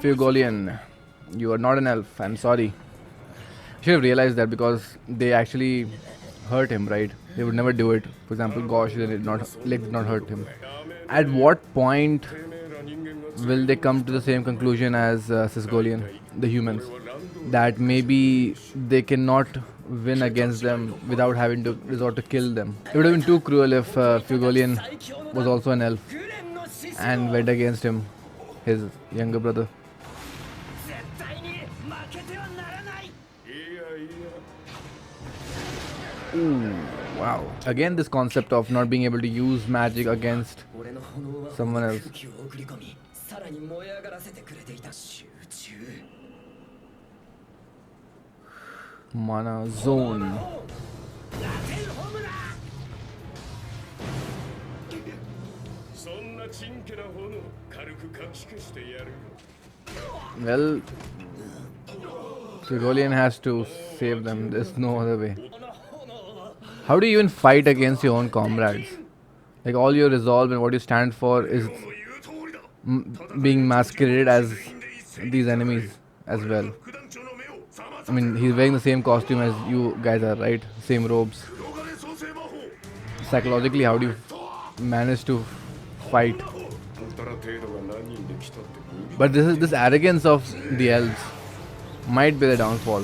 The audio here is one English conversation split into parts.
Fugolian, you are not an elf. I'm sorry. I should have realized that because they actually hurt him, right? They would never do it. For example, Gosh did not hurt him. At what point will they come to the same conclusion as Sisgolian, the humans? That maybe they cannot win against them without having to resort to kill them. It would have been too cruel if Fugolian was also an elf and went against him, his younger brother. Ooh, wow. Again, this concept of not being able to use magic against someone else. Mana zone. Well, Trigolian has to save them. There's no other way. How do you even fight against your own comrades? Like, all your resolve and what you stand for is being masqueraded as these enemies as well. I mean, he's wearing the same costume as you guys are, right? Same robes. Psychologically, how do you manage to fight? But this arrogance of the elves might be the downfall.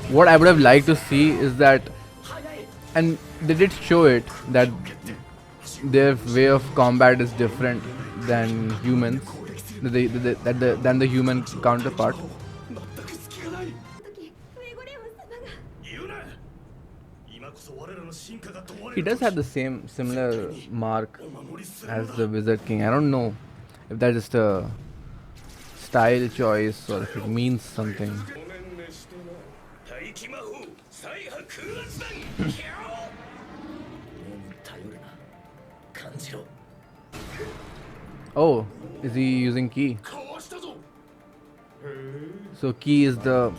What I would have liked to see is that, and they did show it, that their way of combat is different than humans, than the human counterpart. He does have the similar mark as the Wizard King. I don't know if that's just a style choice or if it means something. Oh, is he using Ki? So Ki is the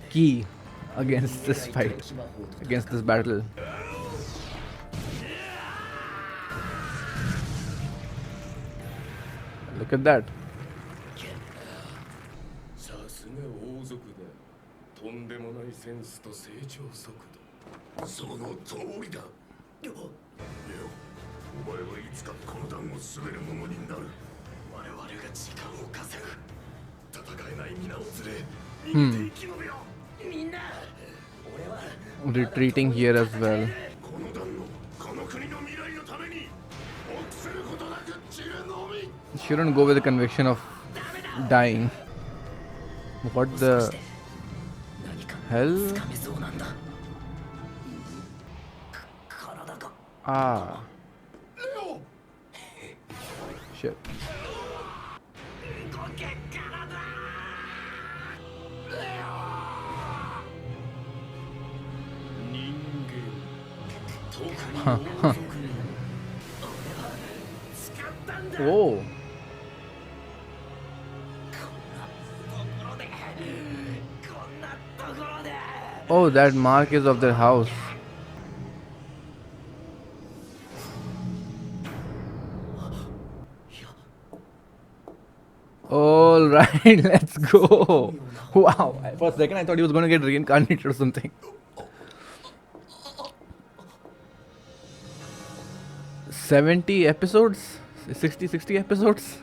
key against this fight, against this battle. Look at that. Retreating here as well. Shouldn't go with the conviction of dying. What the hell? Ah. Shit. Huh. Whoa. Oh, that mark is of their house. All right, let's go. Wow, for a second I thought he was going to get reincarnated or something. 70 episodes? 60 episodes?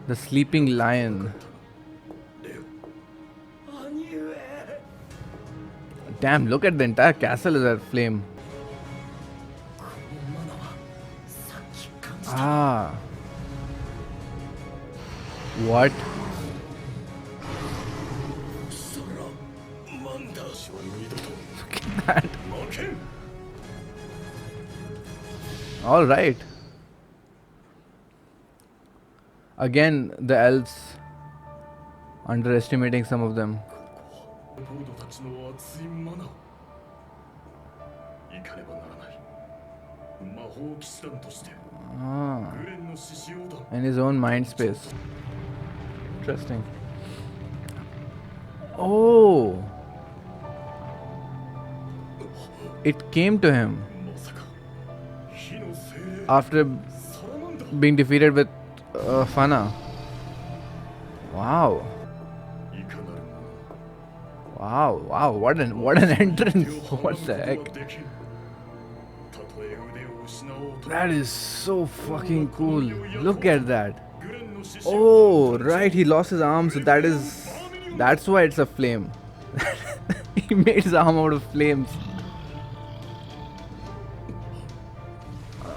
The Sleeping Lion. Damn, look at the entire castle is aflame. Ah. What? Look at that. All right. Again, the elves underestimating some of them. Ah, in his own mind space. Interesting. Oh, It came to him after being defeated with Fana. Wow. Wow, what an entrance. What the heck? That is so fucking cool. Look at that. Oh, right, he lost his arm, so that's why it's a flame. He made his arm out of flames.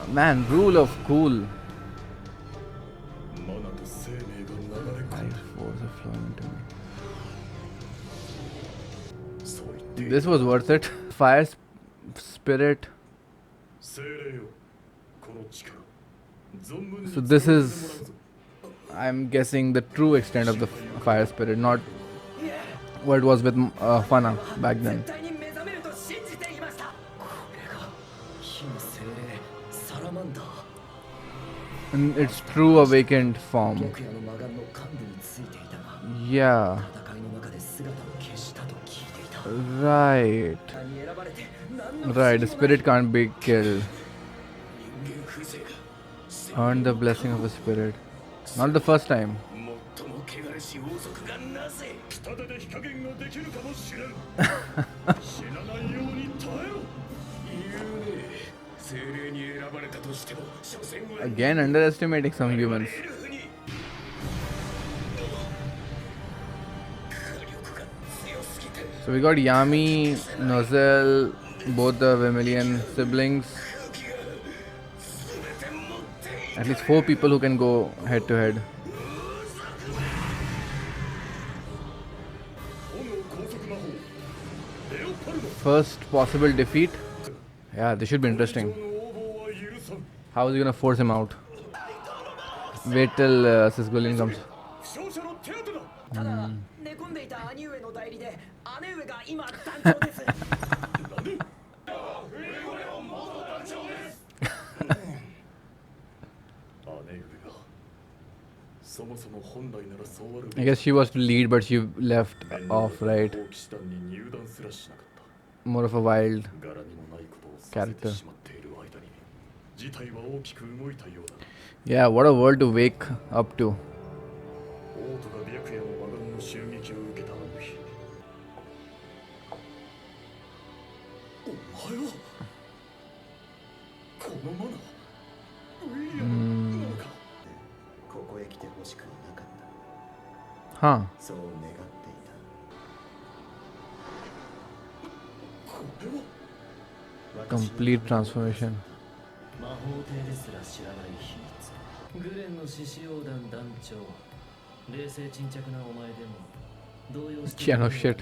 Man, rule of cool. Life force is flowing into me. This was worth it. Fire spirit. So this is, I'm guessing, the true extent of the fire spirit, not what it was with Fana back then. In its true awakened form. Yeah. Right. Right, the spirit can't be killed. Earn the blessing of the spirit. Not the first time. Again, underestimating some humans. So we got Yami, Nozel, both the Vermilion siblings. At least 4 people who can go head to head. First possible defeat. Yeah, this should be interesting. How is he gonna force him out? Wait till Sisgolian comes. I guess she was to lead, but she left off, right? More of a wild character. Yeah, what a world to wake up to. Huh. Complete transformation. Yeah, no shit.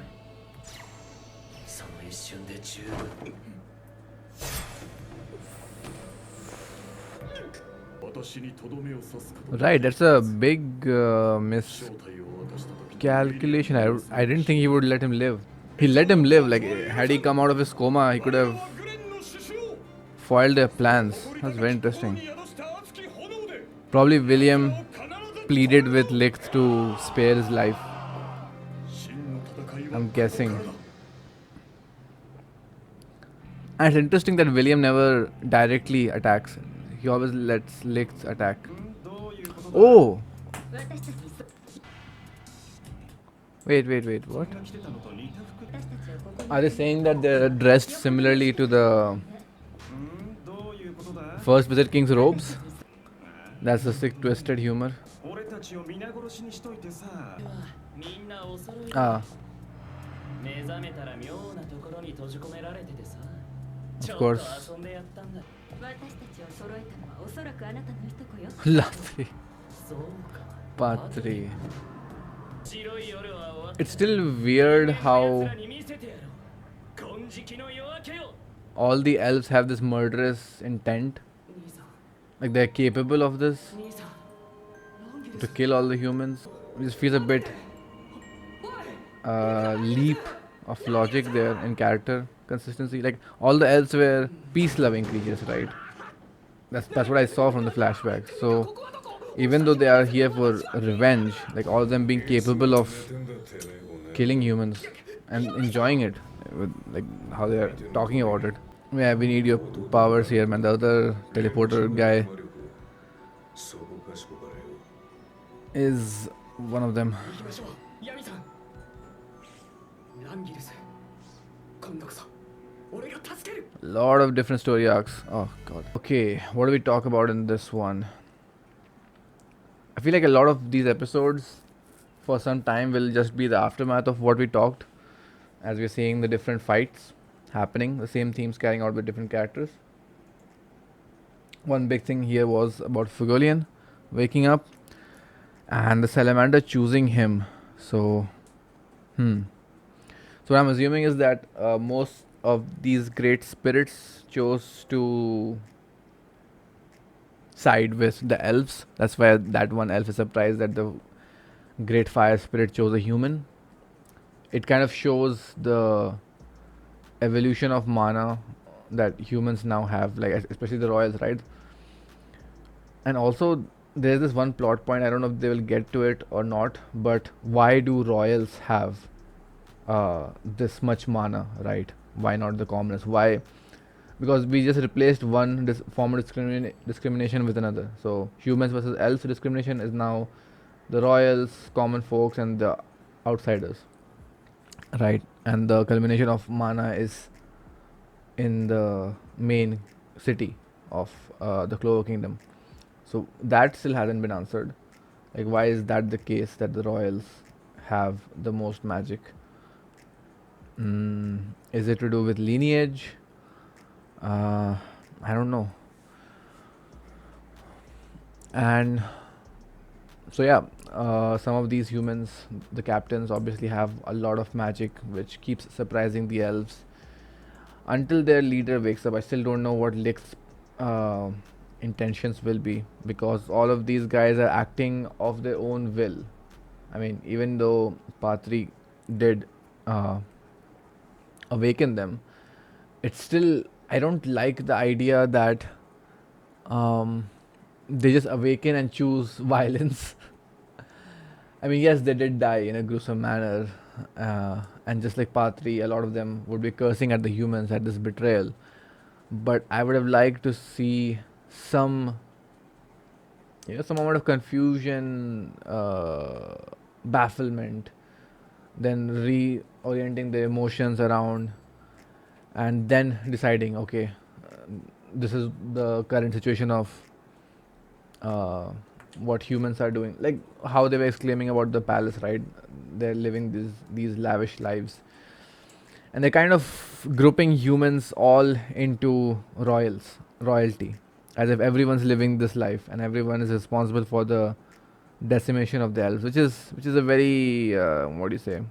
Right, that's a big miscalculation. I didn't think he would let him live. He let him live. Like, had he come out of his coma, he could have foiled their plans. That's very interesting. Probably William pleaded with Licht to spare his life. I'm guessing. And it's interesting that William never directly attacks. He always lets Licht attack. Oh! Wait, what? Are they saying that they're dressed similarly to the first Wizard King's robes? That's the sick, twisted humor. Ah. Of course. Lovely. Patri. It's still weird how all the elves have this murderous intent. Like, they're capable of this, to kill all the humans. It just feels a bit leap of logic there in character consistency. Like, all the elves were peace-loving creatures, right? That's what I saw from the flashback. So even though they are here for revenge, like, all of them being capable of killing humans and enjoying it, with like how they are talking about it. Yeah, we need your powers here, man. The other teleporter guy is one of them. 行きましょうヤミさんランギルス今度こそ俺が助ける Lot of different story arcs. Oh god. Okay, what do we talk about in this one? I feel like a lot of these episodes for some time will just be the aftermath of what we talked, as we're seeing the different fights happening, the same themes carrying out with different characters. One big thing here was about Fugolian waking up and the salamander choosing him. So, so what I'm assuming is that most of these great spirits chose to side with the elves. That's why that one elf is surprised that the great fire spirit chose a human. It kind of shows the evolution of mana that humans now have, like especially the royals, right? And also there's this one plot point, I don't know if they will get to it or not, but why do royals have this much mana, right? Why not the commoners? Why? Because we just replaced one form of discrimination with another. So humans versus elves discrimination is now the royals, common folks, and the outsiders, right? And the culmination of mana is in the main city of the Clover Kingdom. So that still hasn't been answered. Like, why is that the case that the royals have the most magic? Is it to do with lineage? I don't know. And so yeah, some of these humans, the captains, obviously have a lot of magic, which keeps surprising the elves. Until their leader wakes up, I still don't know what Lick's intentions will be, because all of these guys are acting of their own will. I mean, even though Patri did awaken them, it's still, I don't like the idea that they just awaken and choose violence. I mean, yes, they did die in a gruesome manner, and just like Patri, a lot of them would be cursing at the humans at this betrayal. But I would have liked to see some, some amount of confusion, bafflement, then reorienting the emotions around, and then deciding, okay, this is the current situation of what humans are doing, like how they were exclaiming about the palace, right? They're living these lavish lives, and they're kind of grouping humans all into royalty, as if everyone's living this life and everyone is responsible for the decimation of the elves, which is a very what do you say,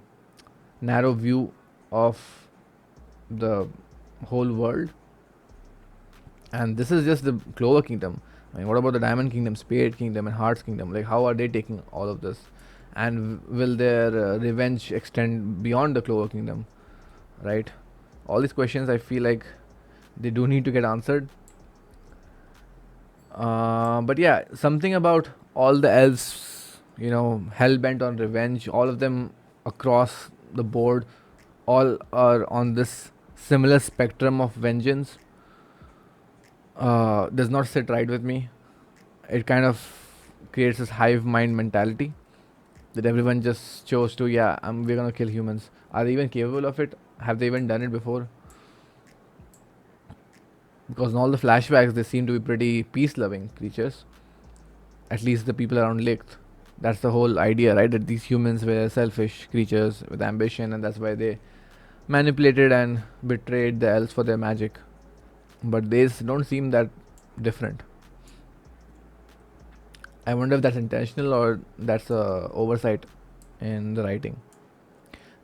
narrow view of the whole world. And this is just the Clover Kingdom. I mean, what about the Diamond Kingdom, Spade Kingdom, and Hearts Kingdom? Like, how are they taking all of this? And will their revenge extend beyond the Clover Kingdom? Right? All these questions, I feel like they do need to get answered. But yeah, something about all the elves, hell bent on revenge, all of them across the board, all are on this similar spectrum of vengeance, does not sit right with me. It kind of creates this hive mind mentality that everyone just chose to, yeah, we're gonna kill humans. Are they even capable of it? Have they even done it before? Because in all the flashbacks, they seem to be pretty peace-loving creatures. At least the people around Licht. That's the whole idea, right? That these humans were selfish creatures with ambition, and that's why they manipulated and betrayed the elves for their magic. But they don't seem that different. I wonder if that's intentional or that's a oversight in the writing.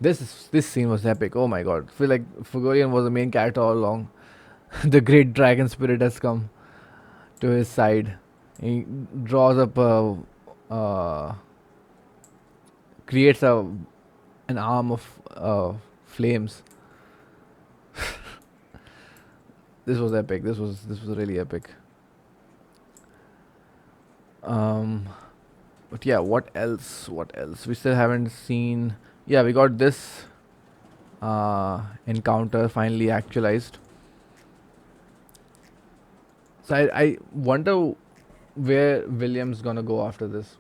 This scene was epic. Oh my god! I feel like Fugorian was the main character all along. The great dragon spirit has come to his side. He draws up creates an arm of flames. This was epic. This was really epic. But yeah, what else? What else? We still haven't seen. Yeah, we got this encounter finally actualized. So I wonder where William's gonna go after this.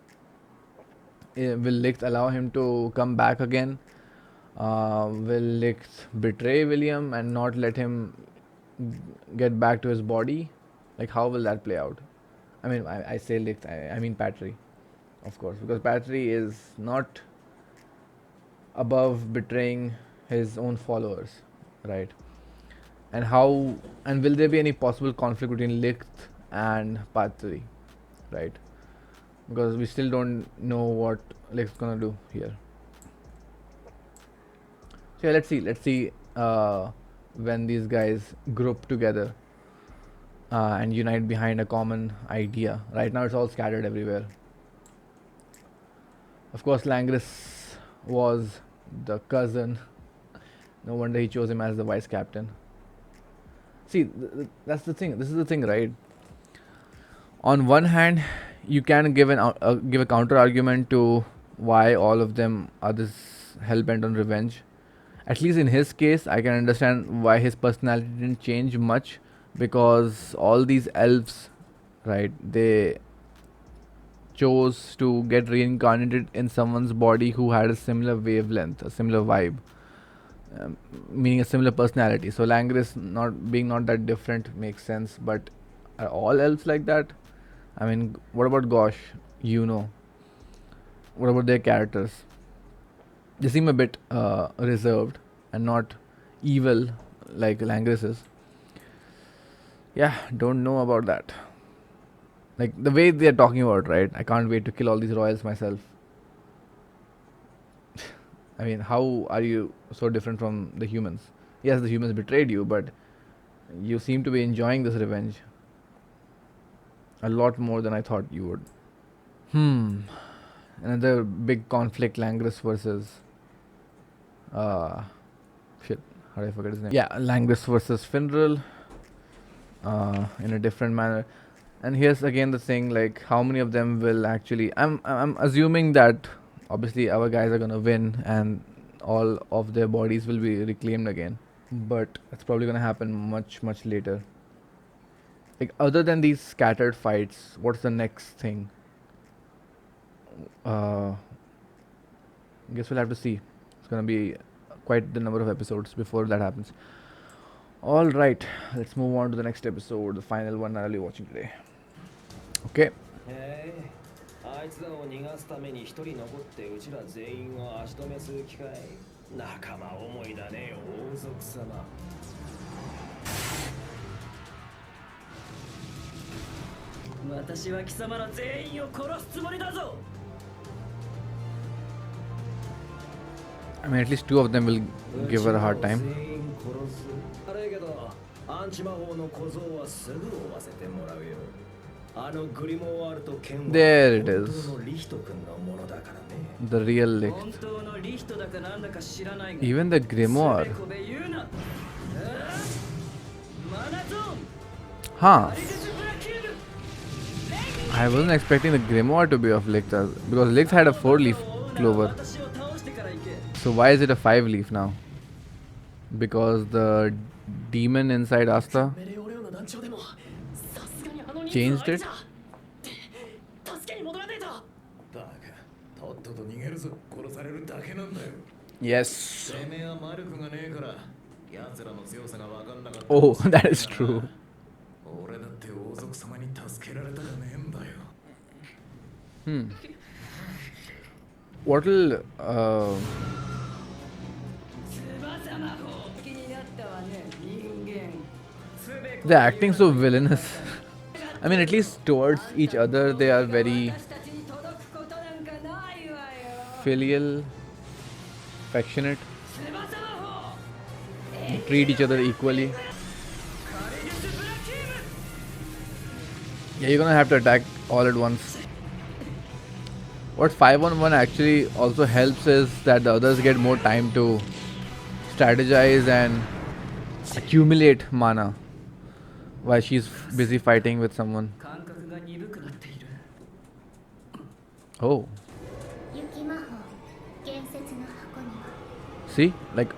Will Licht allow him to come back again? Will Licht betray William and not let him get back to his body? Like, how will that play out? I mean, I say Licht, I mean Patry, of course, because Patry is not above betraying his own followers, right? And how, and will there be any possible conflict between Licht and Patry, right? Because we still don't know what Licht's gonna do here. So yeah, let's see when these guys group together and unite behind a common idea. Right now it's all scattered everywhere. Of course, Langris was the cousin. No wonder he chose him as the vice captain. See, that's the thing. This is the thing, right? On one hand, you can give give a counter argument to why all of them are this hell bent on revenge. At least in his case, I can understand why his personality didn't change much, because all these elves, right? They chose to get reincarnated in someone's body who had a similar wavelength, a similar vibe, meaning a similar personality. So Langris not that different makes sense. But are all elves like that? I mean, what about Gosh? You know, what about their characters? They seem a bit reserved and not evil like Langris is. Yeah, don't know about that. Like the way they're talking about, right? I can't wait to kill all these royals myself. I mean, how are you so different from the humans? Yes, the humans betrayed you, but you seem to be enjoying this revenge a lot more than I thought you would. Another big conflict, Langris versus shit, how did I forget his name? Yeah, Langris versus Finral in a different manner. And here's again the thing, like how many of them will actually, I'm assuming that obviously our guys are gonna win and all of their bodies will be reclaimed again. But it's probably gonna happen much later. Like other than these scattered fights, what's the next thing? Guess we'll have to see. It's gonna be quite the number of episodes before that happens. All right, let's move on to the next episode, the final one I'll be watching today. Okay. あいつらを逃がすために一人残ってうちら全員を足止めする気かい。仲間思いだね、王族様。私は貴様ら全員を殺すつもりだぞ。I mean, at least two of them will give her a hard time. あれけど、アンチ魔法の小僧はすぐ追わせてもらうよ。あのグリモワールと剣は There it is. 本当のリヒト君のものだからね。The real Licht. 本当のリヒトだかなんだか知らないが。 Even the Grimoire. すべこべ言うな。マナゾーン。 Huh. I wasn't expecting the Grimoire to be of Licht because Licht had a 4-leaf clover. So why is it a 5-leaf now? Because the demon inside Asta changed it? Yes. Oh, that is true. What will they're acting so villainous. I mean, at least towards each other they are very filial, affectionate. They treat each other equally. Yeah, you're gonna have to attack all at once. What 5-on-1 actually also helps is that the others get more time to strategize and accumulate mana while she's busy fighting with someone. Oh. See? Like...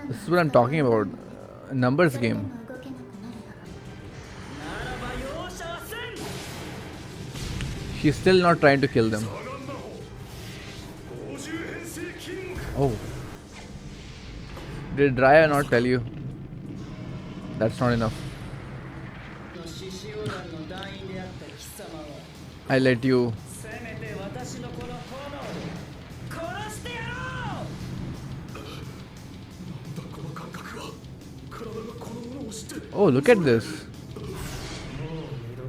The is what I'm talking about. Numbers game. ならば容赦はせん。 She's still not trying to kill them. Oh. Did Raya not tell you? That's not enough. 獅子王団の団員であった貴様は I let you. せめて私のこの炎で殺してやろう。 この感覚は体がこのものを知って Oh, look at this. もう二度と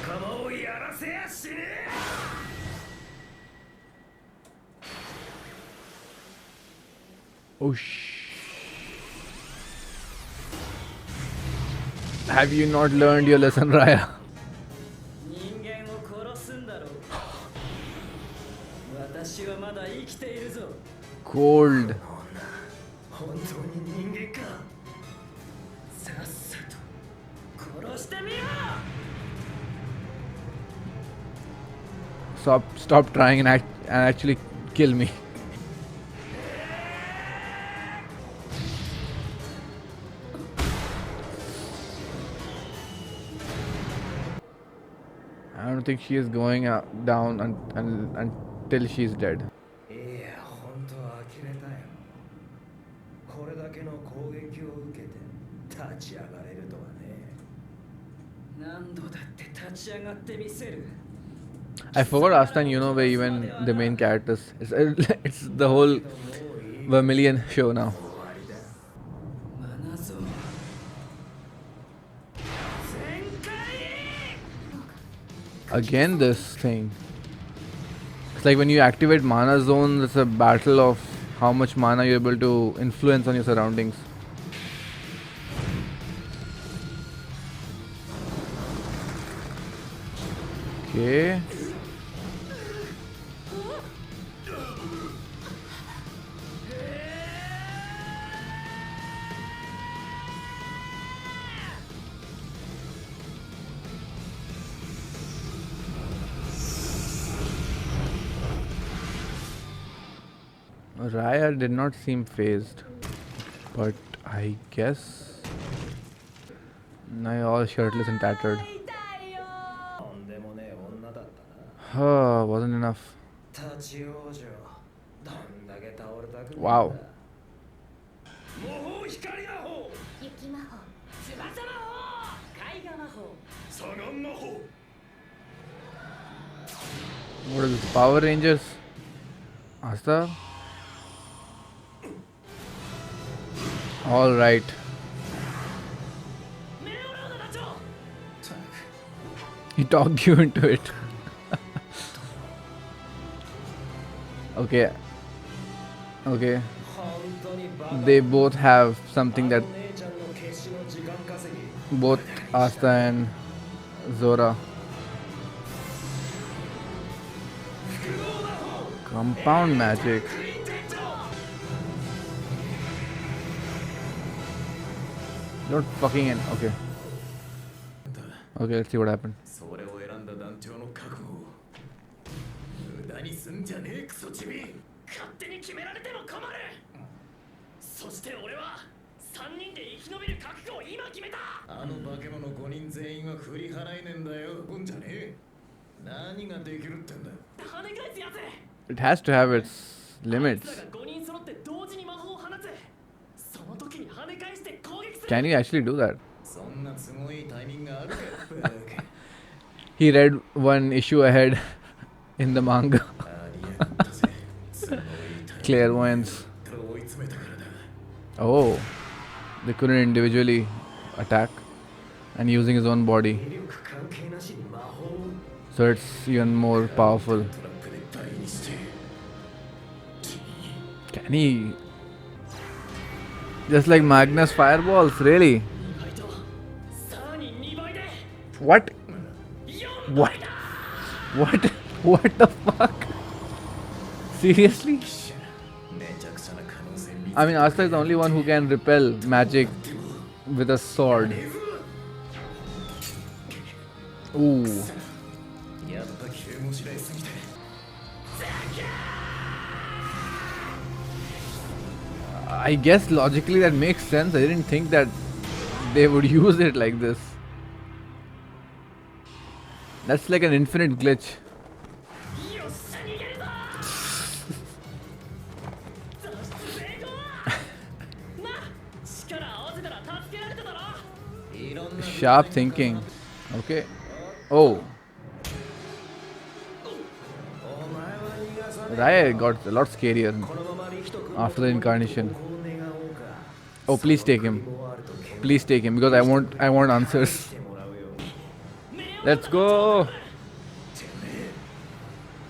仲間をやらせやしねえ。 Oh, Have you not learned your lesson, Raya? 人間を殺すんだろう。私はまだ生きているぞ。 Cold. 本当に人間か。さっさと殺してみよう。 Stop trying and actually kill me. I don't think she is going down until she's dead. いや、本当は呆れたよ。これだけの攻撃を受けて立ち上がれるとはね。何度だって立ち上がってみせる。 I forgot last time, you know, where even the main characters. It's the whole Vermilion show now. マナゾーン全開。 Again, this thing. It's like when you activate mana zone, it's a battle of how much mana you're able to influence on your surroundings. Okay. Raya did not seem phased, but I guess now all shirtless and tattered. とんでもねえ女だったな。 Wasn't enough. 立ち往生。どんだけ倒れたくないんだ。 Wow. 魔法光魔法。雪魔法翼魔法絵画魔法左眼魔法 What is this? Power Rangers? Asta? All right. メオロード団長。 He talked you into it. Okay. Okay. 本当にバカ。 They both have something that 姉ちゃんの決死の時間稼ぎ。 both Asta and Zora. Compound magic. Not fucking in. Okay. Okay, let's see what happened. それを選んだ団長の覚悟を無駄にすんじゃねえクソチビ勝手に決められても困る。そして俺は3人で生き延びる覚悟を今決めた。あの化け物5人全員は振り払えねえんだようんじゃねえ何ができるってんだ跳ね返すやつ。 It has to have its あい limits. つらが5人揃って同時に魔法を放つ。その時に跳ね返して攻撃する。 Can you actually do that? そんな都合いいタイミングがあるかバカ He read one issue ahead in the manga. ありやがったぜ都合いいタイミング Clairvoyance. 追い詰めたからだ Oh. They couldn't individually attack and using his own body. 威力関係なしに魔法を。 So it's even more powerful. トラップで倍にして Can he? Just like Magnus fireballs, really? 意外とさらに2倍で What? 4 What? 倍だ。 What? What the fuck? Seriously? めちゃくちゃな可能性見つ I mean, Asta is the only one who can repel magic with a sword. Ooh. やっぱ急ごしらえすぎて I I guess logically that makes sense. I didn't think that they would use it like this. That's like an infinite glitch. よっしゃ逃げるぞ脱出成功なあ力合わせたら助けられただろいろんな Sharp thinking. Okay. Oh. お前は逃がさね Raya got a lot scarier このままリヒト君 after the incarnation. こう願おうか Oh, please take him. もあると剣 Please take him because I want answers. してもらうよ Let's go.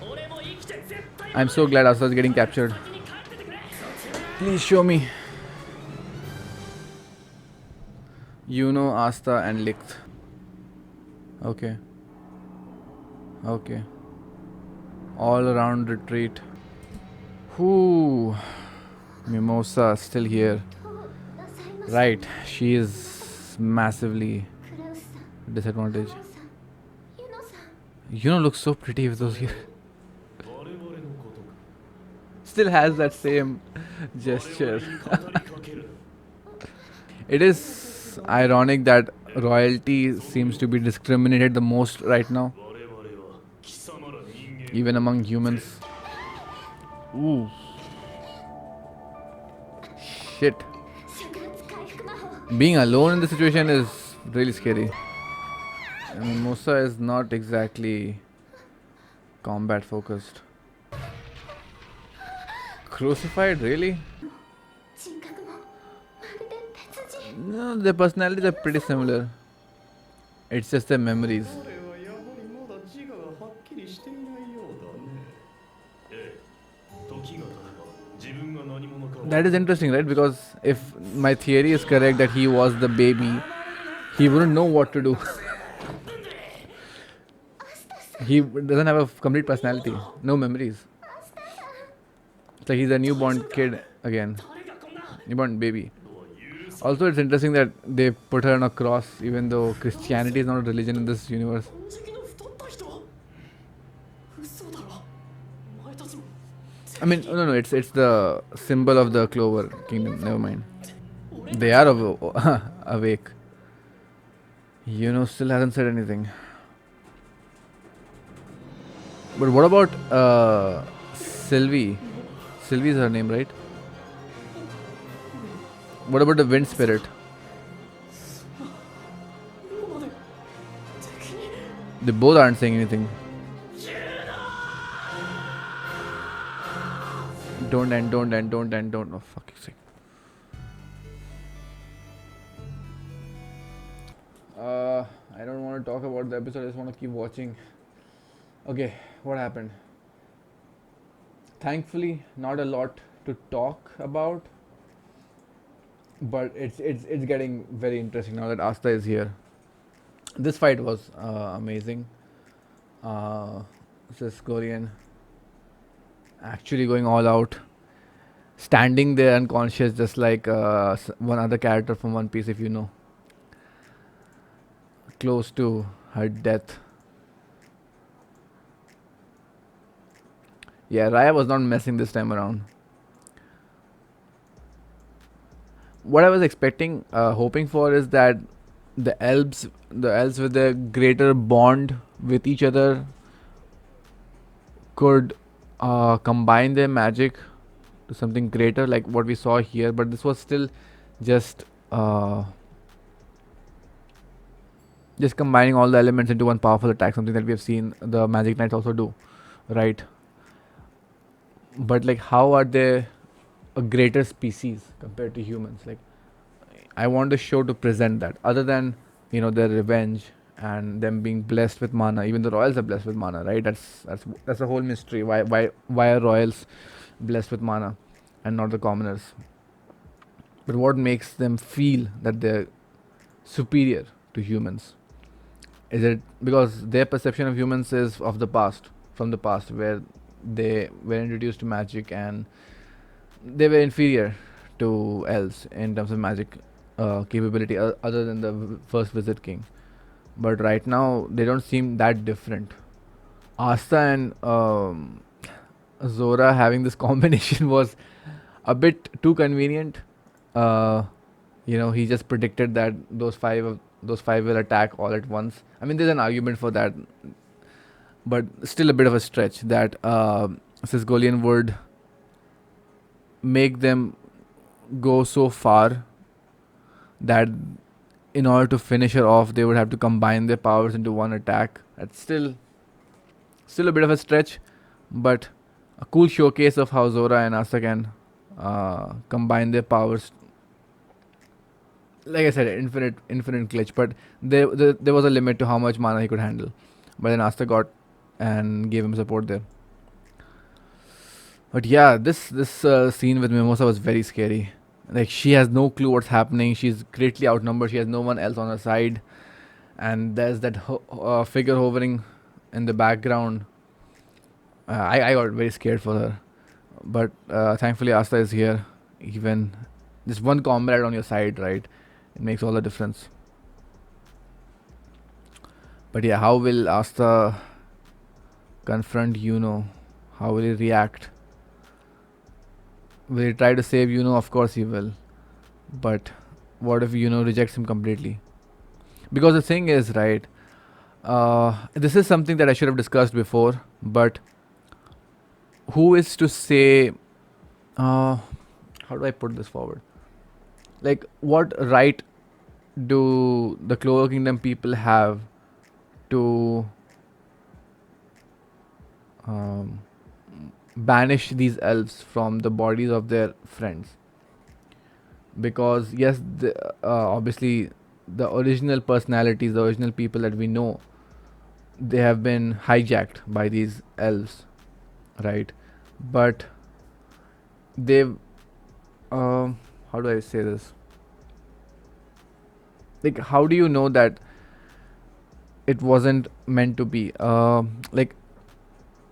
俺も生きて絶対 I'm so glad Asa is getting captured. 先に帰っててくれ Please show me. Yuno, Asta, and Licht. Okay. Okay. All around retreat. Whoo. Mimosa still here. Right. She is massively disadvantaged. Yuno looks so pretty with those ears. Still has that same gesture. It is ironic that royalty seems to be discriminated the most right now, even among humans. Ooh. Shit. Being alone in this situation is really scary. I mean, Musa is not exactly combat focused. Crucified, really? No, their personalities are pretty similar. It's just their memories. 彼はやはりまだ自我がはっきりしていないようだね。ええ、時が経てば自分が何者かを That is interesting, right? Because if my theory is correct that he was the baby, he wouldn't know what to do. He doesn't have a complete personality, no memories. It's like he's a newborn kid again, 誰がこんな newborn baby. Also, it's interesting that they put her on a cross, even though Christianity is not a religion in this universe. 金色の太った人嘘だろお前たちも I mean, no, it's the symbol of the Clover kingdom. Never mind. They are awake. Yuno still hasn't said anything. But what about Sylvie? Sylvie is her name, right? What about the wind spirit? 今まで敵に They both aren't saying anything. Don't end. Oh, fuck's sake. I don't want to talk about the episode. I just want to keep watching. Okay, what happened? Thankfully, not a lot to talk about, but it's getting very interesting now that Asta is here. This fight was amazing. Cisgorian actually going all out, standing there unconscious, just like one other character from One Piece, if you know, close to her death. Yeah, Raya was not messing this time around. What I was expecting, hoping for, is that the elves with a greater bond with each other could combine their magic to something greater, like what we saw here. But this was still just combining all the elements into one powerful attack, something that we have seen the Magic Knights also do, right? But like, how are they a greater species compared to humans? Like, I want the show to present that, other than, you know, their revenge and them being blessed with mana. Even the royals are blessed with mana, right? That's a whole mystery. Why are royals blessed with mana and not the commoners? But what makes them feel that they're superior to humans? Is it because their perception of humans is of the past, from the past, where they were introduced to magic and they were inferior to elves in terms of magic capability, other than the first Wizard King. But right now, they don't seem that different. Asta and Zora having this combination was a bit too convenient. Uh, he just predicted that those five will attack all at once. I mean, there's an argument for that, but still a bit of a stretch that Sisgolian would make them go so far that in order to finish her off, they would have to combine their powers into one attack. That's still a bit of a stretch, but a cool showcase of how Zora and Asta can combine their powers. Like I said, infinite glitch, but there was a limit to how much mana he could handle. But then Asta got and gave him support there. But yeah, this scene with Mimosa was very scary. Like, she has no clue what's happening. She's greatly outnumbered. She has no one else on her side, and there's that figure hovering in the background. I got very scared for her, but thankfully Asta is here. Even just one comrade on your side, right? It makes all the difference. But yeah, how will Asta confront Yuno? How will he react? Will he try to save Yuno? Of course he will. But what if Yuno rejects him completely? Because the thing is, right, this is something that I should have discussed before, but who is to say, how do I put this forward? Like, what right do the Clover Kingdom people have to banish these elves from the bodies of their friends? Because yes, obviously the original personalities, the original people that we know, they have been hijacked by these elves, right? But they've how do I say this? Like, how do you know that it wasn't meant to be? Like,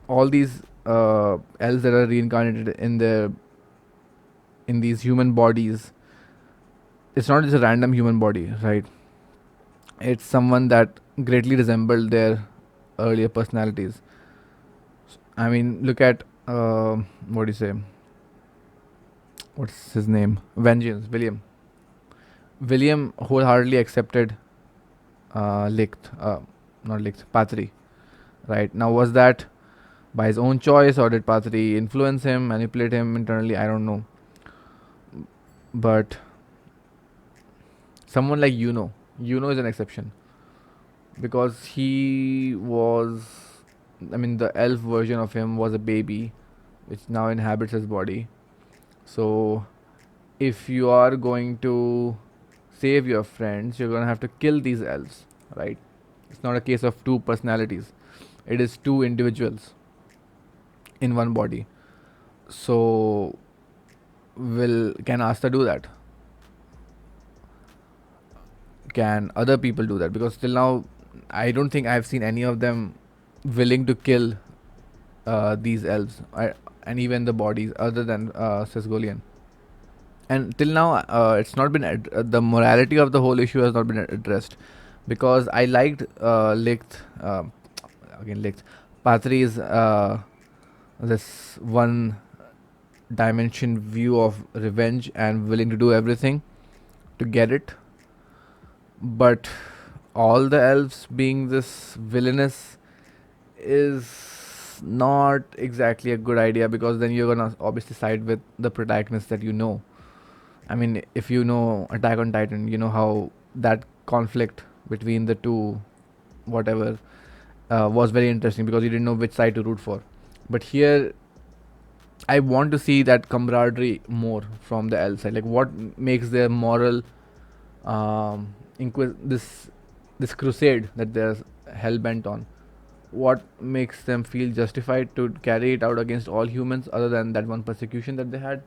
all these elves that are reincarnated in these human bodies, it's not just a random human body, right? It's someone that greatly resembled their earlier personalities. I mean, look at what do you say? What's his name? Vengeance, William. William wholeheartedly accepted not Licht, Patri. Right, now, was that by his own choice, or did Patri influence him, manipulate him internally? I don't know. But someone like Yuno is an exception, because he was, I mean, the elf version of him was a baby which now inhabits his body. So if you are going to save your friends, you're going to have to kill these elves, right? It's not a case of two personalities, it is two individuals in one body. So can Asta do that? Can other people do that? Because till now, I don't think I've seen any of them willing to kill these elves, and even the bodies, other than Sisgolian. And till now, it's not been the morality of the whole issue has not been addressed, because I liked Licht, again Licht, Patri's this one dimension view of revenge and willing to do everything to get it. But all the elves being this villainous is not exactly a good idea, because then you're gonna obviously side with the protagonist that you know. I mean, if you know Attack on Titan, you know how that conflict between the two, whatever, was very interesting, because you didn't know which side to root for. But here, I want to see that camaraderie more from the elf side. Like, what makes their moral this crusade that they're hell bent on? What makes them feel justified to carry it out against all humans, other than that one persecution that they had?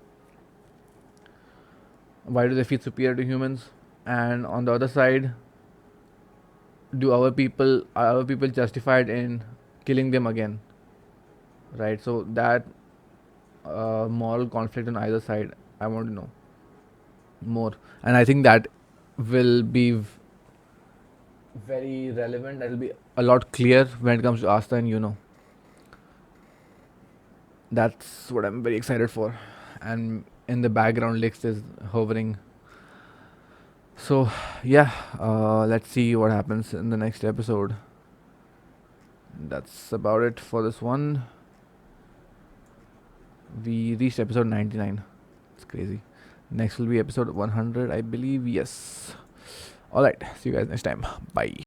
Why do they feel superior to humans? And on the other side, are our people justified in killing them again? Right. So that moral conflict on either side, I want to know more, and I think that will be very relevant. That will be a lot clear when it comes to Asta and Yuno. That's what I'm very excited for. And in the background Lix is hovering. So yeah, let's see what happens in the next episode. That's about it for this one. We reached episode 99. It's crazy. Next will be episode 100, I believe. Yes. Alright, see you guys next time. Bye.